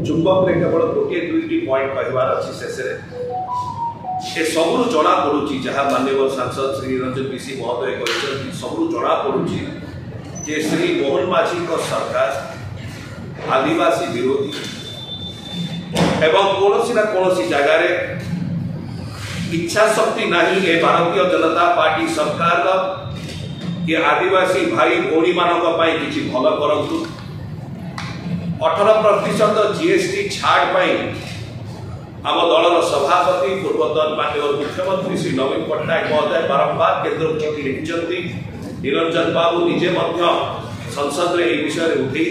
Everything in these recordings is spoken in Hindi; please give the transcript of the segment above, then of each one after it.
चुंबक में केवल गोटे दुईटी पॉइंट कहबार अच्छी शेष ए सबू जना पड़ुची जहाँ माननीय सांसद श्री निरंजन विशी महोदय कहते सबू जना पड़ुची जे श्री मोहन माझी सरकार आदिवासी विरोधी एवं कौन ना कौन जगार इच्छा शक्ति नहीं ए भारतीय जनता पार्टी सरकार कि आदिवासी भाई भौणी मान किसी भल करूँ 18% जीएसटी छाड़ पाई आम दलर सभापति पूर्वतन माननीय मुख्यमंत्री श्री नवीन पट्टनायक महोदय बारंबार केन्द्र को लिखिं निरंजन बाबू निजे संसद में यह विषय उठे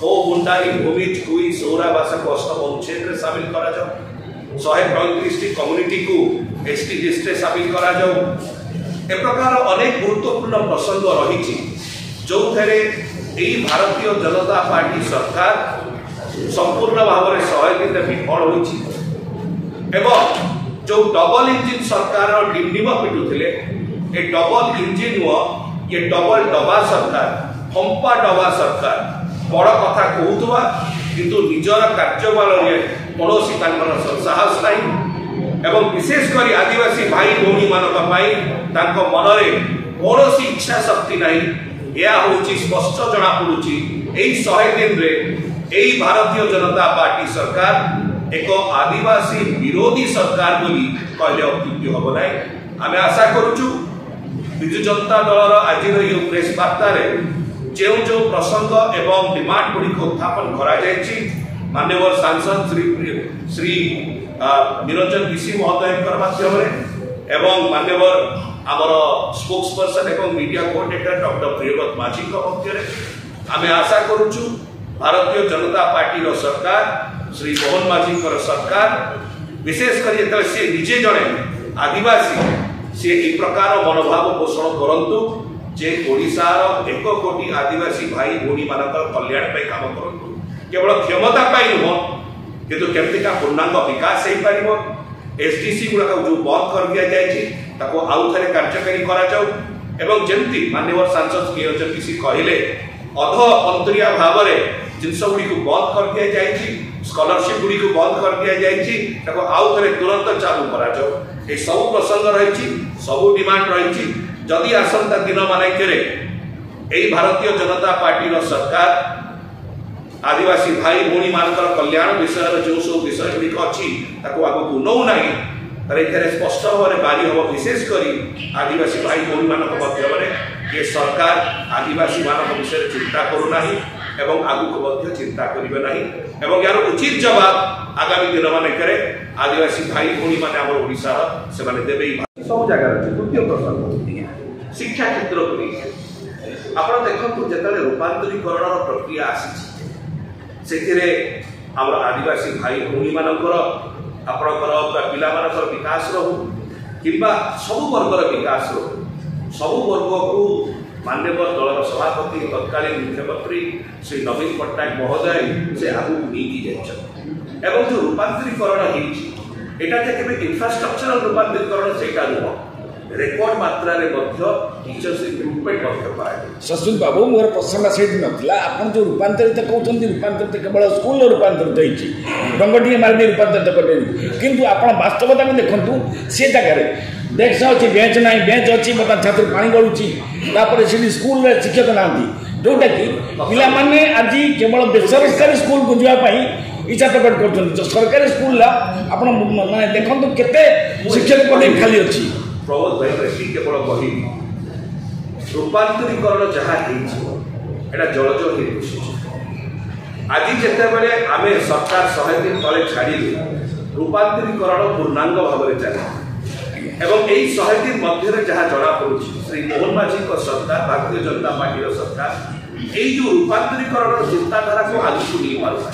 हो मुंडाई भूमि टुई सौरावास को अष्टम अनुच्छेद में सामिल करा 135 कम्युनिटी को एसटी लिस्ट में सामिल करा ए प्रकार अनेक गुरुत्वपूर्ण प्रसंग रही जो भारतीय जनता पार्टी सरकार संपूर्ण भाव में 100 दिन विफल होती जो डबल इंजिन सरकार डिमडिम पिटुले ए डबल इंजिन नुह ये डबल डबा सरकार फंपा डबा सरकार बड़ कथा कहूवा किंतु निजर कार्यबल कौन साहस नहीं एवं विशेषकर आदिवासी भाई भौणी मान मनरे कौन इच्छा शक्ति नहीं यह हूँ स्पष्ट जना पड़ुची 100 दिन रे भारतीय जनता पार्टी सरकार एक आदिवासी विरोधी सरकार बोली कहले अत्युक्ति हम ना आम आशा करुचु विजु जनता दलर आज प्रेस वार्ता जो जो प्रसंग एवं डिमांड गुड़ी उत्थापन करा माननीय सांसद श्री निरंजन विशी महोदय माध्यम एवं माननीय आमर स्पोक्स पर्सन एवं मीडिया कोऑर्डिनेटर डॉक्टर प्रियव्रत माझी मध्य आम आशा करुचु भारतीय जनता पार्टी सरकार श्री मोहन माझी सरकार विशेषकर जो सी निजे जड़े आदिवासी सी एक प्रकार मनोभाव पोषण करंतु जे ओडिशार 1 कोटी आदिवासी भाई भौणी मान कल्याण काम करंतु केवल क्षमता नुह किंतु केमतिका पूर्णांग विकास हो पार एसडीसी गुड़ाक जो बंद कर दि जाए आउ थे कार्यकारी एवं जमती माननीय सांसद निरंजन विशी कहले अध अंतरिया भाव में जिनस गुड़ी को बंद कर दि जाए स्कॉलरशिप गुड़ी को बंद कर दि जाए आउ थे तुरंत चालू करा सब प्रसंग रही सब डिमांड रही जदि आसंता दिन मानकरे भारतीय जनता पार्टी सरकार आदिवासी भाई भौणी मान कल्याण विषय जो सब विषय गुड़िक अच्छी आगे नौ ना स्पष्ट भाव में बारी हम विशेषकर आदिवासी भाई भौणी मान मध्य ये सरकार आदिवासी मान विषय चिंता करूना एवं आगुक चिंता करेंगे ना यार उचित जवाब आगामी दिन मानकरे आदिवासी भाई भौणी मैंने ओडिशा से देवे सब जगह द्वितीय प्रसंग शिक्षा क्षेत्र को लेकर आप देखो जो रूपांतरीकरण प्रक्रिया आसी आदिवासी भाई भौणी मानकर आपणकर पिलामानकर विकास हो कि सब वर्गर विकास हो सब वर्ग को माननीय दलर सभापति तत्कालीन मुख्यमंत्री श्री नवीन पट्टनायक महोदय से आगू नहीं एवं जो रूपांतरीकरण होता इंफ्रास्ट्रक्चरल रूपांतरीकरण से नुह रेकर्ड मात्रा टीचर्स रिक्रुटमेंट सस्मित बाबू मोर प्रश्न से नाला आप जो रूपांतरित कहते रूपांतरित केवल स्कूल रूपांतरित डंगटी मारे रूपांतरित करेंगे किंतु आप वास्तवता में देखूँ से जगह डेस्क अच्छी बेंच ना बेंच अच्छी बता छात्र पानी गलुची से स्कूल शिक्षक ना जोटा कि पाने आज केवल बेसरकारी स्कूल को जावाई इच्छा प्रकट कर सरकारी स्कूल आप देखो केते शिक्षक पद खाली अच्छी प्रबोध भाई केवल कह रूपांतरीकरण जहाँ जलज आज जिते आम सरकार 100 दिन तले छाड़ी रूपांतरीकरण पूर्णांग भाव में चले एवं यही 100 दिन मध्य जहाँ जना पड़ी श्री मोहन माझी सरकार भारतीय जनता पार्टी सरकार यही जो रूपांतरीकरण चिंताधारा को आगे नहीं पार्ला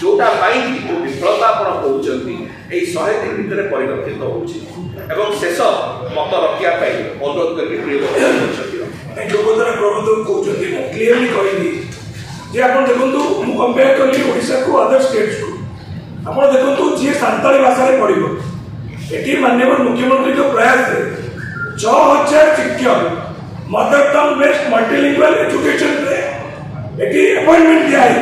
जोटा जो विफलता आप कहते 100 दिन भितर परिलक्षित हो शेष मत रखा अनुरोध करके क्लीयरली कहली आप देखो कंपेयर करी ओडिशा को अदर स्टेट्स को आप देखो जी सांताली भाषा पढ़ो ये माननीय मुख्यमंत्री जो प्रयास है 6000 शिक्षक mother tongue based multilingual education appointment दिखाई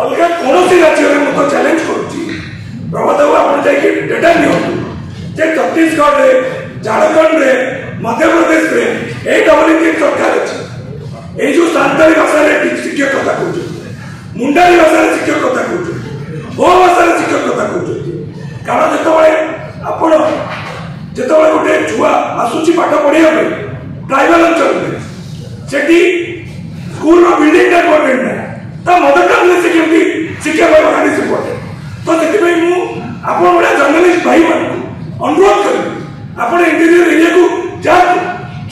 अलग कौन राज्य में मुझे चैलेंज करुच्ची प्रभात बाबू आप डेटा नि छत्तीसगढ़ में झारखंड में मध्य प्रदेश में ये डबल इंजिन सरकार अच्छी ये जो सांताली भाषा शिक्षकता कौन मुंडारी भाषा शिक्षकता कौन हो भाषा शिक्षकता कौन कारण जो गोटे छुआ आसूची पाठ पढ़िया ट्राइबल अंचल में स्कूल बिल्डिंग इम्पोर्टेंट ना मदर टंग से केमती शिक्षा पाइबा दैट इज इम्पोर्टेंट तो से आपण बड़ा जर्नलिस्ट भाई मान अनुरोध करें आपण इंटीरियर एरिया को जातु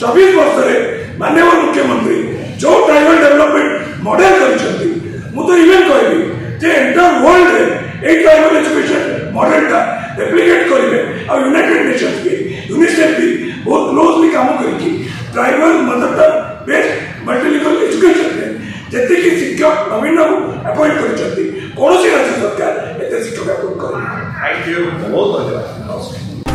24 वर्ष में माननीय मुख्यमंत्री जो ट्राइबल डेवलपमेंट मॉडल करछंती मु तो इवेंट कहबी जे एंटायर वर्ल्ड रे ए ट्राइबल एजुकेशन मॉडल ता रेप्लिकेट करिवे और यूनाइटेड नेशंस भी यूनिसेफ भी बहुत क्लोजली काम करके tribal mother tongue based multilingual education में जति की शिक्षक नवीन अपॉइंट करछंती कौन सी राज्य सरकार एते शिक्षक अपॉइंट करे। थैंक यू बहुत धन्यवाद।